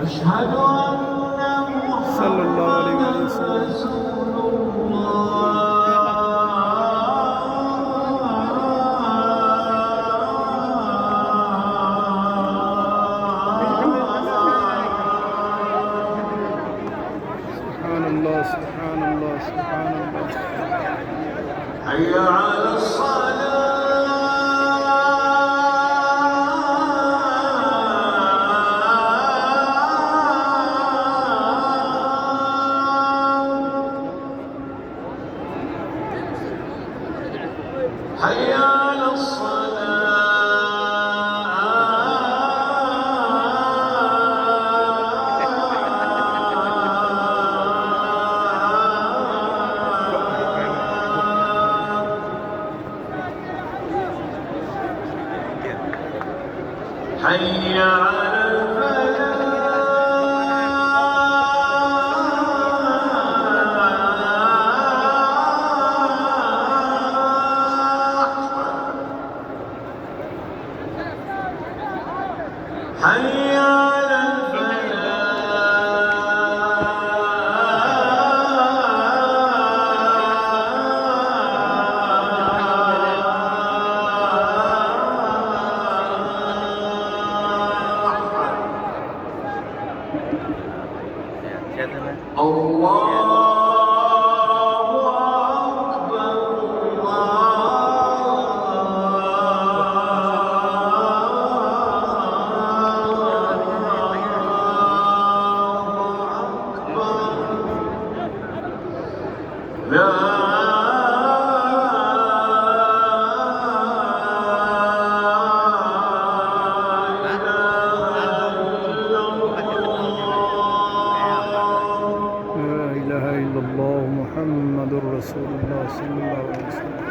أشهد أن صلى الله عليه محمدا وسلم. رسول الله. سبحان الله سبحان الله سبحان الله. حي على الصلاة. حي على الصلاة. حي على الفلاح. حي على الفلاح. الله لا إله إلا الله محمد رسول الله صلى الله عليه وسلم.